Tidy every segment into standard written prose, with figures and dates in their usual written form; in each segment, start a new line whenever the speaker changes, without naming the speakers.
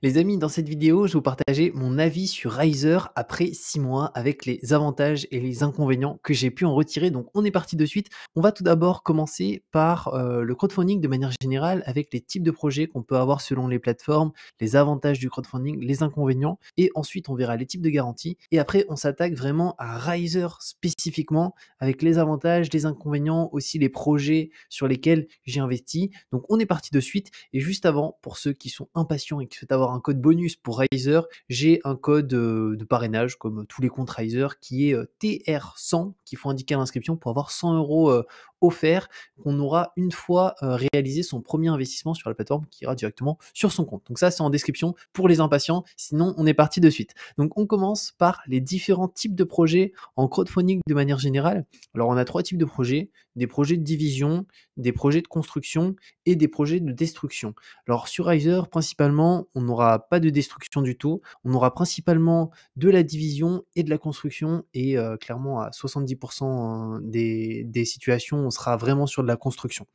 Les amis, dans cette vidéo, je vais vous partager mon avis sur Riser après 6 mois avec les avantages et les inconvénients que j'ai pu en retirer. Donc on est parti de suite. On va tout d'abord commencer par le crowdfunding de manière générale avec les types de projets qu'on peut avoir selon les plateformes, les avantages du crowdfunding, les inconvénients et ensuite on verra les types de garanties. Et après on s'attaque vraiment à Riser spécifiquement avec les avantages, les inconvénients, aussi les projets sur lesquels j'ai investi. Donc on est parti de suite. Et juste avant, pour ceux qui sont impatients et qui souhaitent avoir un code bonus pour Riser, j'ai un code de parrainage, comme tous les comptes Riser, qui est TR100, qu'il faut indiquer à l'inscription pour avoir 100 euros offerts, qu'on aura une fois réalisé son premier investissement sur la plateforme, qui ira directement sur son compte. Donc ça, c'est en description pour les impatients, sinon on est parti de suite. Donc on commence par les différents types de projets en crowdfunding de manière générale. Alors on a 3 types de projets: des projets de division, des projets de construction et des projets de destruction. Alors sur Riser, principalement, on n'aura pas de destruction du tout. On aura principalement de la division et de la construction et clairement à 70% des situations, on sera vraiment sur de la construction.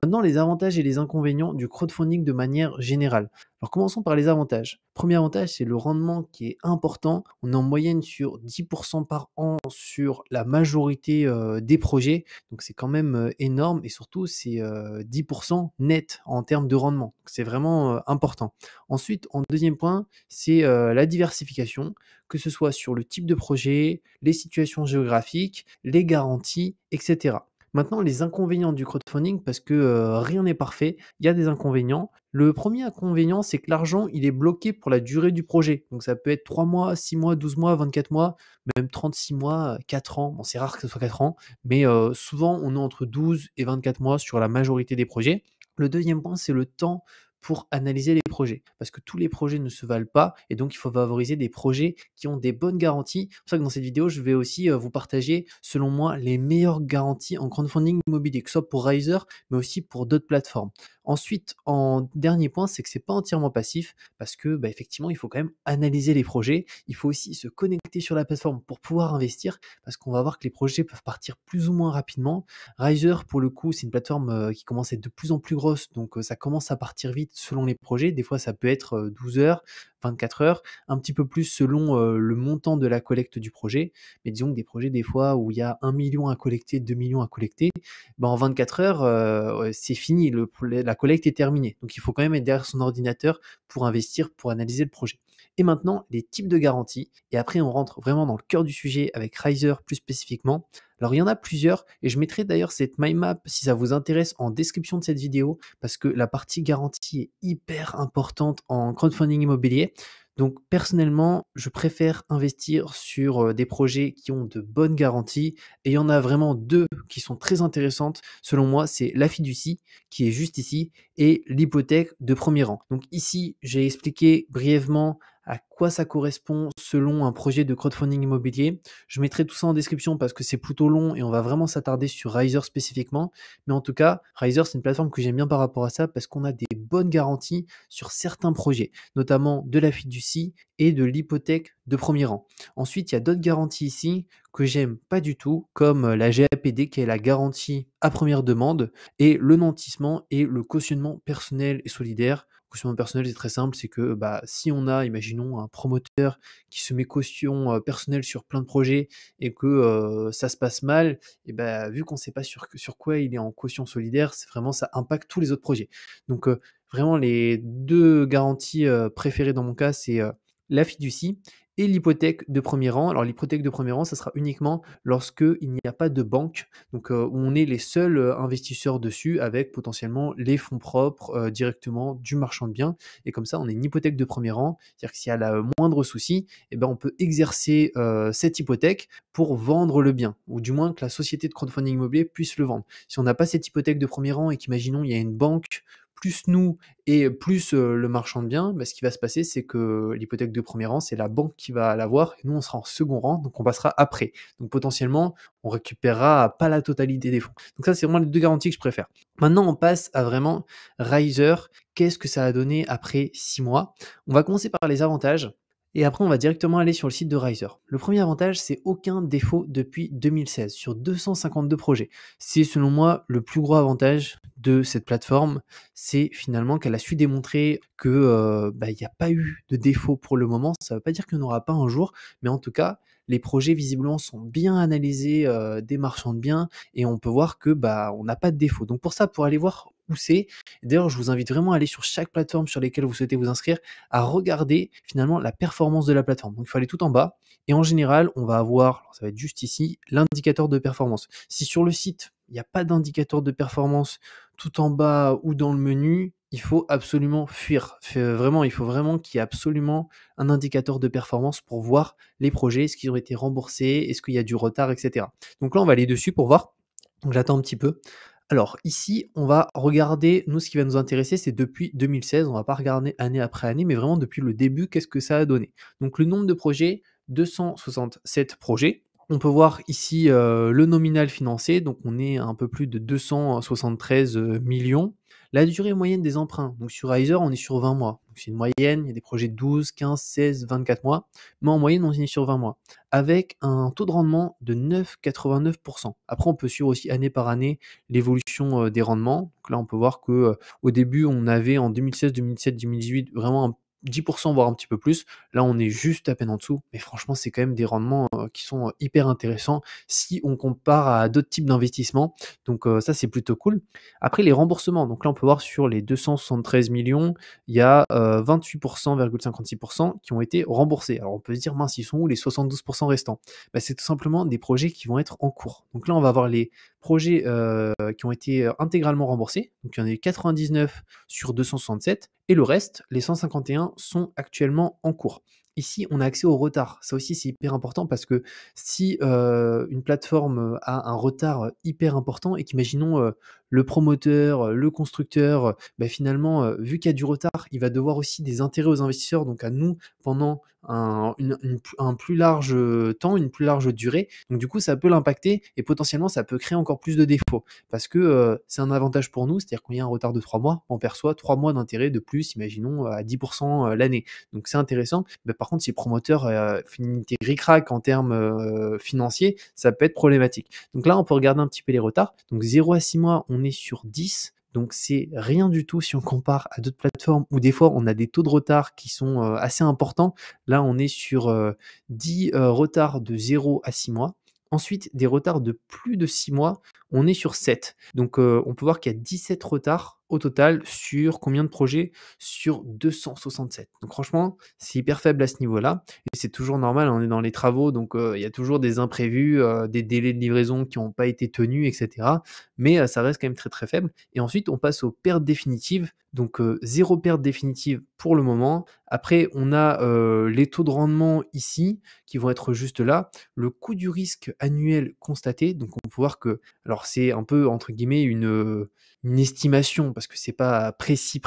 Maintenant, les avantages et les inconvénients du crowdfunding de manière générale. Alors commençons par les avantages. Premier avantage, c'est le rendement qui est important. On est en moyenne sur 10% par an sur la majorité des projets. Donc c'est quand même énorme et surtout c'est 10% net en termes de rendement. Donc, c'est vraiment important. Ensuite, en deuxième point, c'est la diversification, que ce soit sur le type de projet, les situations géographiques, les garanties, etc. Maintenant, les inconvénients du crowdfunding, parce que rien n'est parfait, il y a des inconvénients. Le premier inconvénient, c'est que l'argent, il est bloqué pour la durée du projet. Donc ça peut être 3 mois, 6 mois, 12 mois, 24 mois, même 36 mois, 4 ans. Bon, c'est rare que ce soit 4 ans, mais souvent on est entre 12 et 24 mois sur la majorité des projets. Le deuxième point, c'est le temps pour analyser les projets, parce que tous les projets ne se valent pas, et donc il faut favoriser des projets qui ont des bonnes garanties. C'est pour ça que dans cette vidéo, je vais aussi vous partager, selon moi, les meilleures garanties en crowdfunding immobilier, que ce soit pour Riser, mais aussi pour d'autres plateformes. Ensuite, en dernier point, c'est que c'est pas entièrement passif, parce que effectivement, il faut quand même analyser les projets. Il faut aussi se connecter sur la plateforme pour pouvoir investir, parce qu'on va voir que les projets peuvent partir plus ou moins rapidement. Riser, pour le coup, c'est une plateforme qui commence à être de plus en plus grosse, donc ça commence à partir vite selon les projets. Des fois, ça peut être 12 heures, 24 heures, un petit peu plus selon le montant de la collecte du projet. Mais disons que des projets, des fois, où il y a 1 million à collecter, 2 millions à collecter, en 24 heures, c'est fini, la collecte est terminée. Donc il faut quand même être derrière son ordinateur pour investir, pour analyser le projet. Et maintenant, les types de garanties. Et après, on rentre vraiment dans le cœur du sujet avec Riser plus spécifiquement. Alors, il y en a plusieurs et je mettrai d'ailleurs cette mind map, si ça vous intéresse, en description de cette vidéo, parce que la partie garantie est hyper importante en crowdfunding immobilier. Donc personnellement, je préfère investir sur des projets qui ont de bonnes garanties, et il y en a vraiment 2 qui sont très intéressantes selon moi, c'est la fiducie qui est juste ici et l'hypothèque de premier rang. Donc ici, j'ai expliqué brièvement à quoi ça correspond selon un projet de crowdfunding immobilier. Je mettrai tout ça en description parce que c'est plutôt long et on va vraiment s'attarder sur Riser spécifiquement. Mais en tout cas, Riser, c'est une plateforme que j'aime bien par rapport à ça parce qu'on a des bonnes garanties sur certains projets, notamment de la fiducie et de l'hypothèque de premier rang. Ensuite, il y a d'autres garanties ici que j'aime pas du tout, comme la GAPD qui est la garantie à première demande, et le nantissement et le cautionnement personnel et solidaire. Le cautionnement personnel, c'est très simple, c'est que si on a, imaginons, un promoteur qui se met caution personnelle sur plein de projets et que ça se passe mal, et vu qu'on ne sait pas sur quoi il est en caution solidaire, c'est vraiment ça impacte tous les autres projets. Donc vraiment les 2 garanties préférées dans mon cas, c'est la fiducie et l'hypothèque de premier rang. Alors l'hypothèque de premier rang, ça sera uniquement lorsqu'il n'y a pas de banque, donc où on est les seuls investisseurs dessus avec potentiellement les fonds propres directement du marchand de biens. Et comme ça, on a une hypothèque de premier rang, c'est-à-dire que s'il y a le moindre souci, on peut exercer cette hypothèque pour vendre le bien, ou du moins que la société de crowdfunding immobilier puisse le vendre. Si on n'a pas cette hypothèque de premier rang et qu'imaginons il y a une banque plus nous et plus le marchand de biens, ce qui va se passer, c'est que l'hypothèque de premier rang, c'est la banque qui va l'avoir et nous, on sera en second rang, donc on passera après. Donc potentiellement, on récupérera pas la totalité des fonds. Donc ça, c'est vraiment les 2 garanties que je préfère. Maintenant, on passe à vraiment Riser. Qu'est-ce que ça a donné après 6 mois? On va commencer par les avantages. Et après, on va directement aller sur le site de Riser. Le premier avantage, c'est aucun défaut depuis 2016 sur 252 projets. C'est selon moi le plus gros avantage de cette plateforme, c'est finalement qu'elle a su démontrer que il n'y a pas eu de défaut pour le moment. Ça ne veut pas dire qu'il n'y en aura pas un jour, mais en tout cas, les projets visiblement sont bien analysés des marchands de biens et on peut voir que on n'a pas de défaut. Donc pour ça, pour aller voir où c'est, d'ailleurs, je vous invite vraiment à aller sur chaque plateforme sur lesquelles vous souhaitez vous inscrire à regarder finalement la performance de la plateforme. Donc il faut aller tout en bas et en général, on va avoir, alors ça va être juste ici, l'indicateur de performance. Si sur le site, il n'y a pas d'indicateur de performance tout en bas ou dans le menu, il faut absolument fuir. Vraiment, il faut vraiment qu'il y ait absolument un indicateur de performance pour voir les projets, est-ce qu'ils ont été remboursés, est-ce qu'il y a du retard, etc. Donc là, on va aller dessus pour voir. Donc j'attends un petit peu. Alors ici, on va regarder, nous ce qui va nous intéresser, c'est depuis 2016, on va pas regarder année après année, mais vraiment depuis le début, qu'est-ce que ça a donné. Donc le nombre de projets, 267 projets. On peut voir ici le nominal financé, donc on est à un peu plus de 273 millions. La durée moyenne des emprunts, donc sur Riser, on est sur 20 mois. Donc c'est une moyenne, il y a des projets de 12, 15, 16, 24 mois, mais en moyenne, on est sur 20 mois, avec un taux de rendement de 9,89%. Après, on peut suivre aussi année par année l'évolution des rendements. Donc là, on peut voir que au début, on avait en 2016, 2017, 2018 vraiment un 10%, voire un petit peu plus. Là, on est juste à peine en dessous. Mais franchement, c'est quand même des rendements qui sont hyper intéressants si on compare à d'autres types d'investissements. Donc ça, c'est plutôt cool. Après, les remboursements. Donc là, on peut voir sur les 273 millions, il y a 28,56% qui ont été remboursés. Alors on peut se dire, mince, ils sont où les 72% restants? C'est tout simplement des projets qui vont être en cours. Donc là, on va voir les projets qui ont été intégralement remboursés. Donc il y en a eu 99 sur 267 et le reste, les 151, sont actuellement en cours. Ici, on a accès au retard. Ça aussi, c'est hyper important parce que si une plateforme a un retard hyper important et qu'imaginons le promoteur, le constructeur, finalement, vu qu'il y a du retard, il va devoir aussi des intérêts aux investisseurs, donc à nous, pendant un plus large temps, une plus large durée. Donc du coup, ça peut l'impacter et potentiellement, ça peut créer encore plus de défauts. Parce que c'est un avantage pour nous, c'est-à-dire qu'il y a un retard de 3 mois, on perçoit 3 mois d'intérêt de plus, imaginons à 10% l'année. Donc c'est intéressant. Mais par contre, si le promoteur finit ric-rac en termes financiers, ça peut être problématique. Donc là, on peut regarder un petit peu les retards. Donc 0 à 6 mois, on est sur 10. Donc c'est rien du tout si on compare à d'autres plateformes où des fois on a des taux de retard qui sont assez importants. Là, on est sur 10 retards de 0 à 6 mois. Ensuite, des retards de plus de 6 mois, on est sur 7. Donc on peut voir qu'il y a 17 retards au total sur combien de projets? Sur 267. Donc franchement, c'est hyper faible à ce niveau-là et c'est toujours normal, on est dans les travaux, donc il y a toujours des imprévus, des délais de livraison qui n'ont pas été tenus et cetera. Mais ça reste quand même très, très faible et ensuite on passe aux pertes définitives. Donc 0 perte définitive pour le moment. Après, on a les taux de rendement ici qui vont être juste là. Le coût du risque annuel constaté, donc on peut voir que alors c'est un peu entre guillemets une estimation parce que c'est pas précis,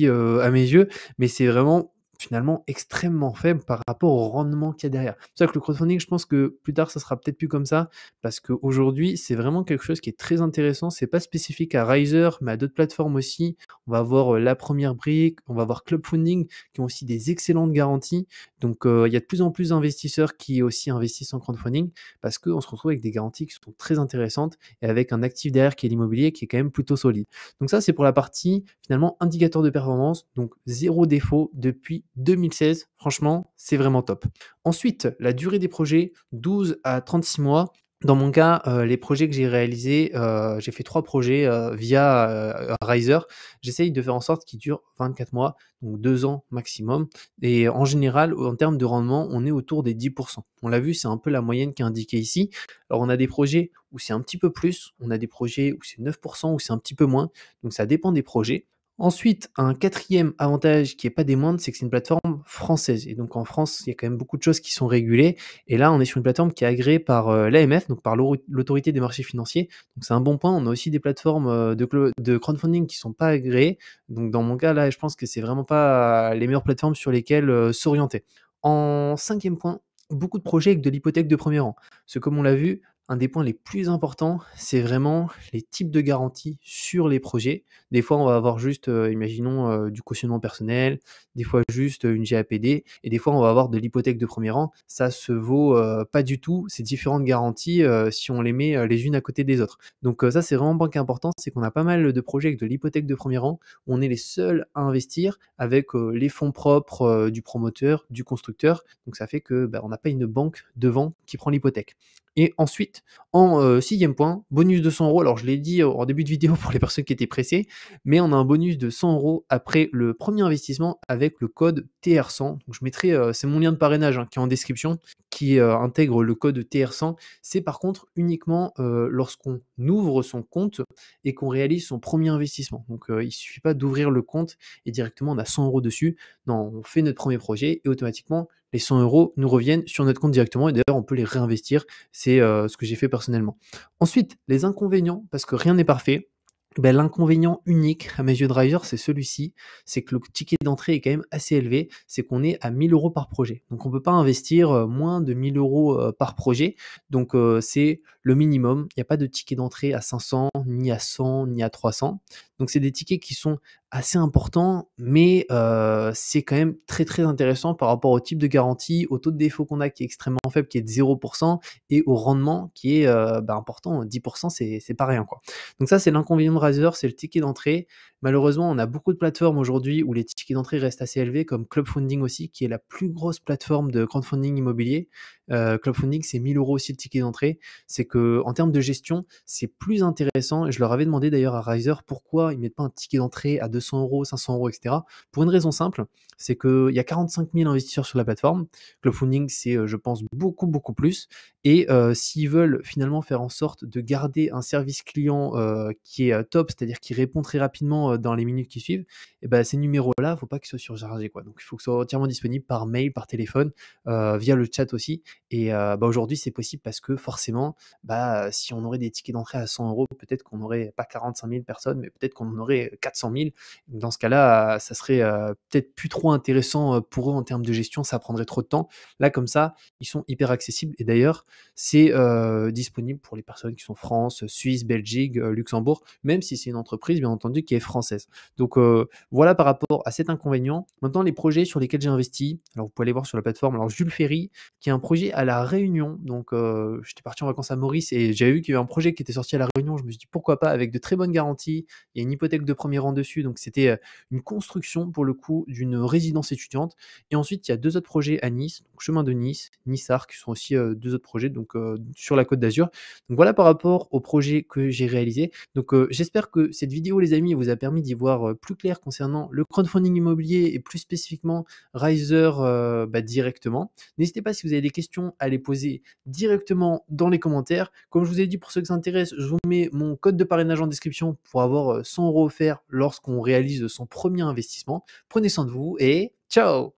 à mes yeux, mais c'est vraiment finalement extrêmement faible par rapport au rendement qu'il y a derrière. C'est pour ça que le crowdfunding, je pense que plus tard, ça sera peut-être plus comme ça parce qu'aujourd'hui, c'est vraiment quelque chose qui est très intéressant. C'est pas spécifique à Riser, mais à d'autres plateformes aussi. On va avoir La Première Brique, on va avoir Club Funding qui ont aussi des excellentes garanties. Donc, il y a de plus en plus d'investisseurs qui aussi investissent en crowdfunding parce qu'on se retrouve avec des garanties qui sont très intéressantes et avec un actif derrière qui est l'immobilier qui est quand même plutôt solide. Donc ça, c'est pour la partie finalement indicateur de performance, donc 0 défaut depuis 2016. Franchement, c'est vraiment top. Ensuite, la durée des projets, 12 à 36 mois. Dans mon cas, les projets que j'ai réalisés, j'ai fait 3 projets, via, Riser. J'essaye de faire en sorte qu'ils durent 24 mois, donc 2 ans maximum et en général, en termes de rendement, on est autour des 10%. On l'a vu, c'est un peu la moyenne qui est indiquée ici. Alors on a des projets où c'est un petit peu plus, on a des projets où c'est 9%, où c'est un petit peu moins, donc ça dépend des projets. Ensuite, un quatrième avantage qui est pas des moindres, c'est que c'est une plateforme française et donc en France, il y a quand même beaucoup de choses qui sont régulées et là, on est sur une plateforme qui est agréée par, l'AMF, donc par l'autorité des marchés financiers, donc c'est un bon point. On a aussi des plateformes, de crowdfunding qui sont pas agréées, donc dans mon cas, là, je pense que c'est vraiment pas les meilleures plateformes sur lesquelles, s'orienter. En cinquième point, beaucoup de projets avec de l'hypothèque de premier rang. Parce que comme on l'a vu, un des points les plus importants, c'est vraiment les types de garanties sur les projets. Des fois, on va avoir juste, imaginons, du cautionnement personnel, des fois juste, une GAPD et des fois, on va avoir de l'hypothèque de premier rang. Ça se vaut, pas du tout ces différentes garanties, si on les met, les unes à côté des autres. Donc, ça, c'est vraiment un point qui est important, c'est qu'on a pas mal de projets avec de l'hypothèque de premier rang. On est les seuls à investir avec, les fonds propres, du promoteur, du constructeur. Donc ça fait que, bah, on n'a pas une banque devant qui prend l'hypothèque. Et ensuite, en 6e point, bonus de 100 €. Alors je l'ai dit en début de vidéo pour les personnes qui étaient pressées, mais on a un bonus de 100 € après le premier investissement avec le code TR100. Donc je mettrai, c'est mon lien de parrainage, hein, qui est en description, qui, intègre le code TR100. C'est par contre uniquement, lorsqu'on ouvre son compte et qu'on réalise son premier investissement. Donc, il suffit pas d'ouvrir le compte et directement on a 100 € dessus. Non, on fait notre premier projet et automatiquement les 100 € nous reviennent sur notre compte directement et d'ailleurs on peut les réinvestir. C'est, ce que j'ai fait personnellement. Ensuite, les inconvénients, parce que rien n'est parfait. Ben l'inconvénient unique à mes yeux de Riser, c'est celui-ci, c'est que le ticket d'entrée est quand même assez élevé, c'est qu'on est à 1 000 € par projet. Donc on peut pas investir, moins de 1 000 €, par projet. Donc c'est le minimum. Il y a pas de ticket d'entrée à 500, ni à 100, ni à 300. Donc c'est des tickets qui sont assez importants, mais c'est quand même très, très intéressant par rapport au type de garantie, au taux de défaut qu'on a qui est extrêmement faible, qui est de 0 et au rendement qui est, bah, important. 10 c'est pas rien, quoi. Donc ça, c'est l'inconvénient de Riser, c'est le ticket d'entrée. Malheureusement, on a beaucoup de plateformes aujourd'hui où les tickets d'entrée restent assez élevés, comme Clubfunding aussi, qui est la plus grosse plateforme de crowdfunding immobilier. Clubfunding, c'est 1 000 € aussi le ticket d'entrée. C'est que en termes de gestion, c'est plus intéressant et je leur avais demandé d'ailleurs à Riser pourquoi ils mettent pas un ticket d'entrée à 200 €, 500 € et cetera. Pour une raison simple, c'est qu'il y a 45 000 investisseurs sur la plateforme. Clubfunding, c'est, je pense beaucoup, beaucoup plus et s'ils veulent finalement faire en sorte de garder un service client, qui est, top, c'est-à-dire qui répond très rapidement, dans les minutes qui suivent et bah, ces numéros-là, il ne faut pas qu'ils soient surchargés, quoi. Donc il faut que ce soit entièrement disponible par mail, par téléphone, via le chat aussi et bah, aujourd'hui, c'est possible parce que forcément, bah, si on aurait des tickets d'entrée à 100 €, peut-être qu'on n'aurait pas 45 000 personnes, mais peut-être qu'on en aurait 400 000. Dans ce cas-là, ça serait, peut-être plus trop intéressant, pour eux en termes de gestion, ça prendrait trop de temps. Là, comme ça, ils sont hyper accessibles et d'ailleurs, c'est, disponible pour les personnes qui sont France, Suisse, Belgique, Luxembourg, même si c'est une entreprise, bien entendu, qui est française. Donc, voilà par rapport à cet inconvénient. Maintenant, les projets sur lesquels j'ai investi, alors vous pouvez aller voir sur la plateforme, alors Jules Ferry, qui est un projet à La Réunion. Donc, j'étais parti en vacances à Maurice et j'avais vu qu'il y avait un projet qui était sorti à La Réunion. Je me suis dit: «Pourquoi pas?» avec de très bonnes garanties. Il y a une hypothèque de premier rang dessus, donc c'était, une construction pour le coup d'une résidence étudiante et ensuite il y a 2 autres projets à Nice, donc Chemin de Nice, Nissart qui sont aussi, 2 autres projets donc, sur la Côte d'Azur. Donc voilà par rapport aux projets que j'ai réalisés. Donc, j'espère que cette vidéo les amis vous a permis d'y voir, plus clair concernant le crowdfunding immobilier et plus spécifiquement Riser, bah, directement. N'hésitez pas si vous avez des questions à les poser directement dans les commentaires. Comme je vous ai dit, pour ceux que ça intéresse, je vous mets mon code de parrainage en description pour avoir 100 € offerts lorsqu'on réalise son premier investissement. Prenez soin de vous et ciao!